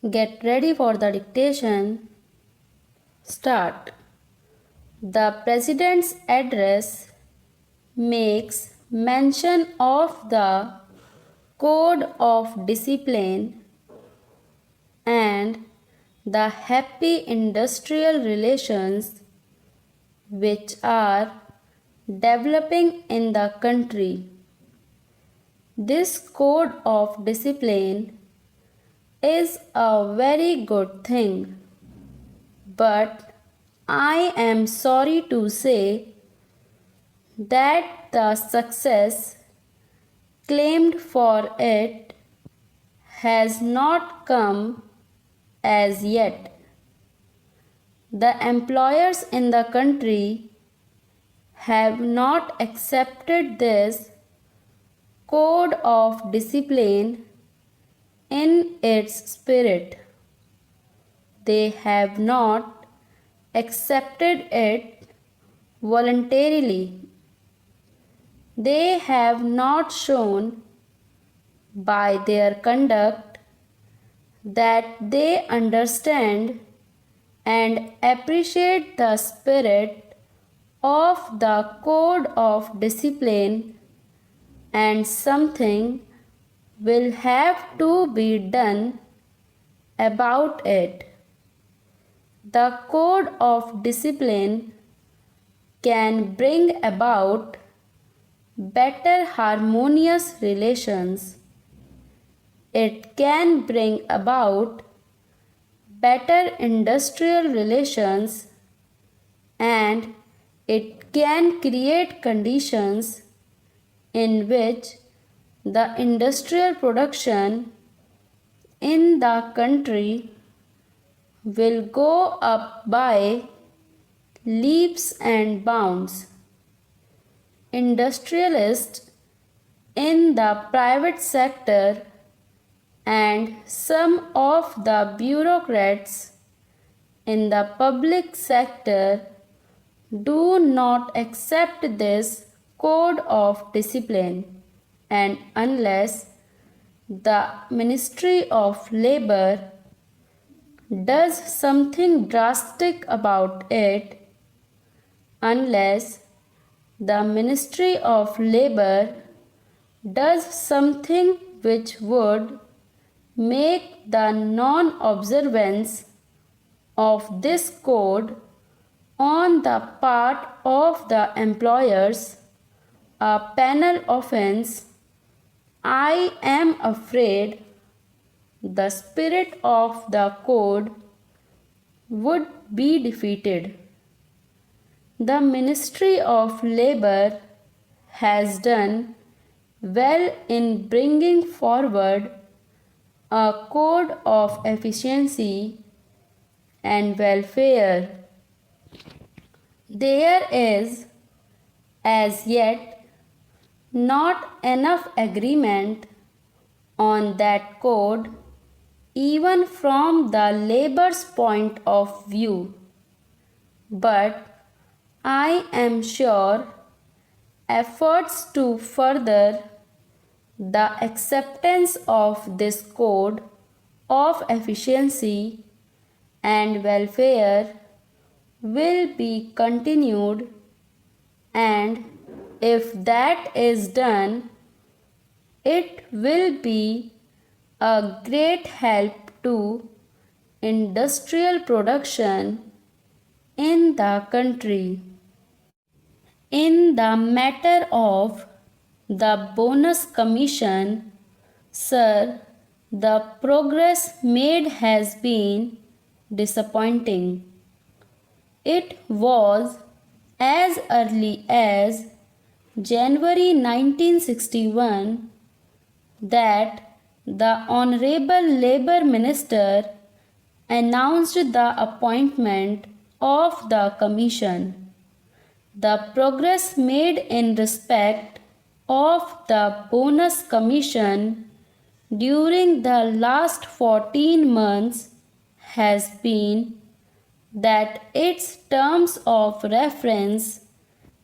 Get ready for the dictation. Start. The President's address makes mention of the Code of Discipline and the happy industrial relations which are developing in the country. This code of discipline is a very good thing, but I am sorry to say that the success claimed for it has not come as yet. The employers in the country have not accepted this code of discipline in its spirit. They have not accepted it voluntarily. They have not shown by their conduct that they understand and appreciate the spirit of the code of discipline, and something will have to be done about it. The code of discipline can bring about better harmonious relations. It can bring about better industrial relations, and it can create conditions in which the industrial production in the country will go up by leaps and bounds. Industrialists in the private sector and some of the bureaucrats in the public sector do not accept this code of discipline, and unless the Ministry of Labor does something drastic about it, unless the Ministry of Labor does something which would make the non-observance of this code on the part of the employers a penal offense, I am afraid the spirit of the code would be defeated. The Ministry of Labor has done well in bringing forward a code of efficiency and welfare. There is as yet not enough agreement on that code, even from the labor's point of view. But I am sure efforts to further the acceptance of this code of efficiency and welfare will be continued, and if that is done, it will be a great help to industrial production in the country. In the matter of the bonus commission, sir, the progress made has been disappointing. It was as early as January 1961 that the Honorable Labour Minister announced the appointment of the Commission. The progress made in respect of the bonus commission during the last 14 months has been that its terms of reference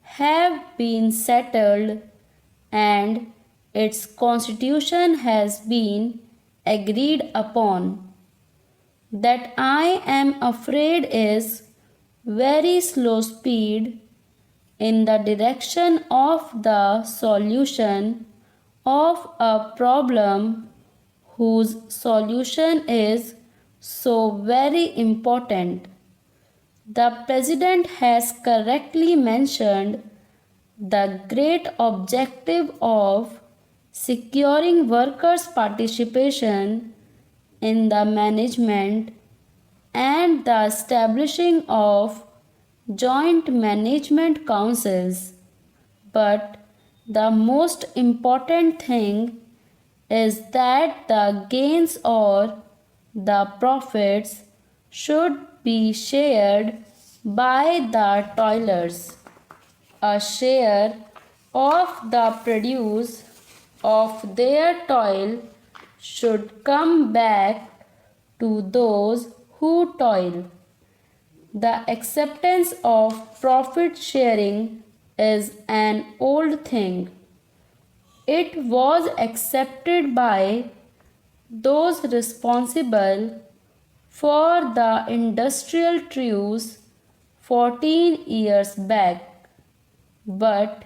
have been settled and its constitution has been agreed upon. that I am afraid is very slow speed in the direction of the solution of a problem whose solution is so very important. The President has correctly mentioned the great objective of securing workers' participation in the management and the establishing of joint management councils. But the most important thing is that the gains or the profits should be shared by the toilers. A share of the produce of their toil should come back to those who toil. The acceptance of profit sharing is an old thing. It was accepted by those responsible for the industrial truce 14 years back, but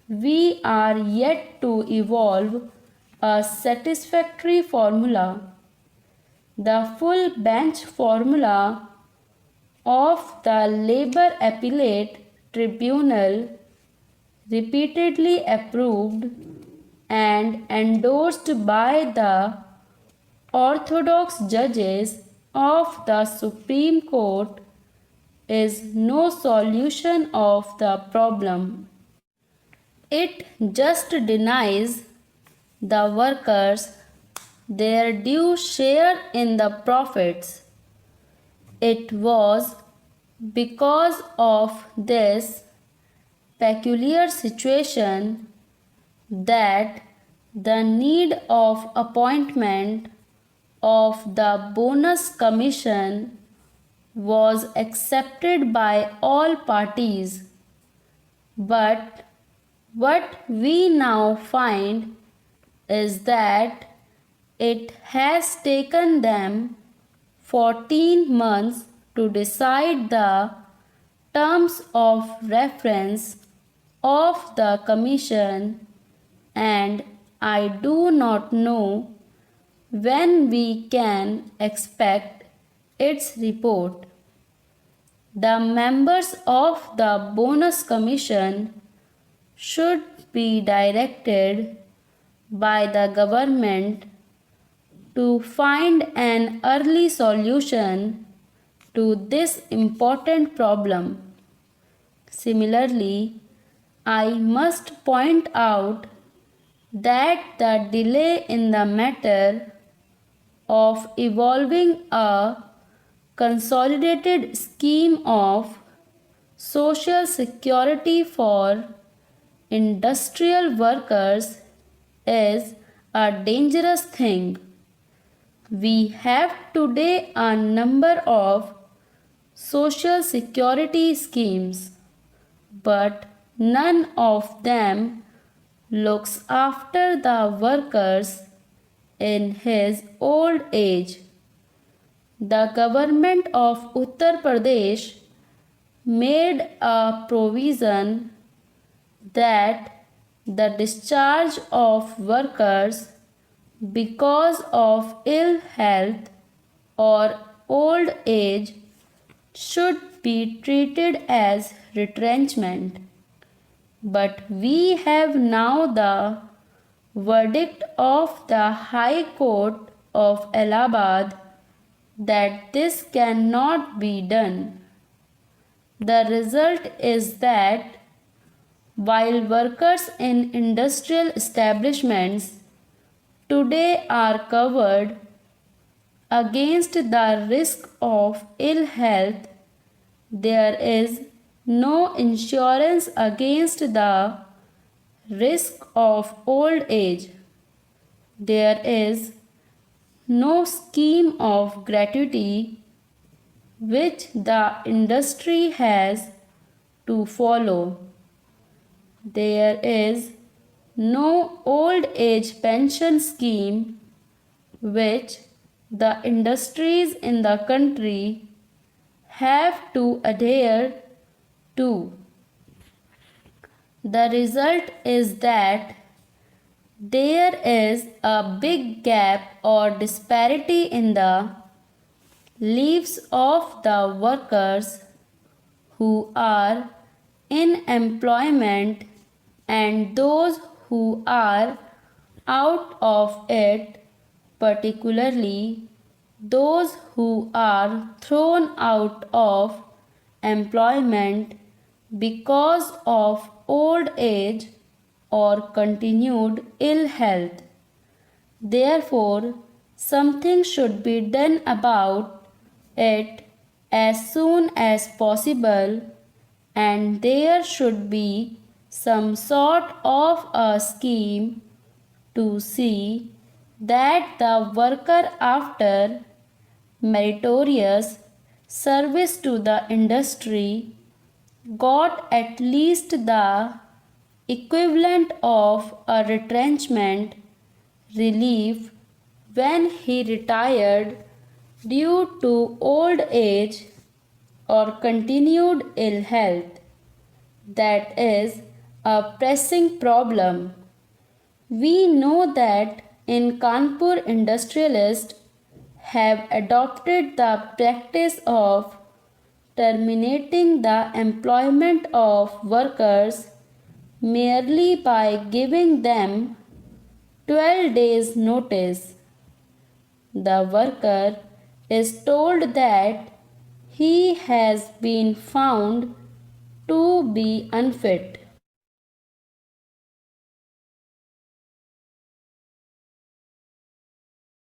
we are yet to evolve a satisfactory formula. The full bench formula of the Labour Appellate Tribunal, repeatedly approved and endorsed by the orthodox judges of the Supreme Court, is no solution of the problem. It just denies the workers their due share in the profits. It was because of this peculiar situation that the need of appointment of the bonus commission was accepted by all parties. But what we now find is that it has taken them 14 months to decide the terms of reference of the commission, and I do not know when we can expect its report. The members of the bonus commission should be directed by the government to find an early solution to this important problem. Similarly, I must point out that the delay in the matter of evolving a consolidated scheme of social security for industrial workers is a dangerous thing. We have today a number of social security schemes, but none of them looks after the workers in his old age. The government of Uttar Pradesh made a provision that the discharge of workers because of ill health or old age should be treated as retrenchment. But we have now the verdict of the High Court of Allahabad that this cannot be done. The result is that while workers in industrial establishments today are covered against the risk of ill health, there is no insurance against the risk of old age. There is no scheme of gratuity which the industry has to follow. There is no old age pension scheme which the industries in the country have to adhere to. The result is that there is a big gap or disparity in the lives of the workers who are in employment and those who are out of it, particularly those who are thrown out of employment because of old age or continued ill health. Therefore, something should be done about it as soon as possible, and there should be some sort of a scheme to see that the worker, after meritorious service to the industry, got at least the equivalent of a retrenchment relief when he retired due to old age or continued ill health. That is a pressing problem. We know that in Kanpur, industrialists have adopted the practice of terminating the employment of workers merely by giving them 12 days' notice. The worker is told that he has been found to be unfit.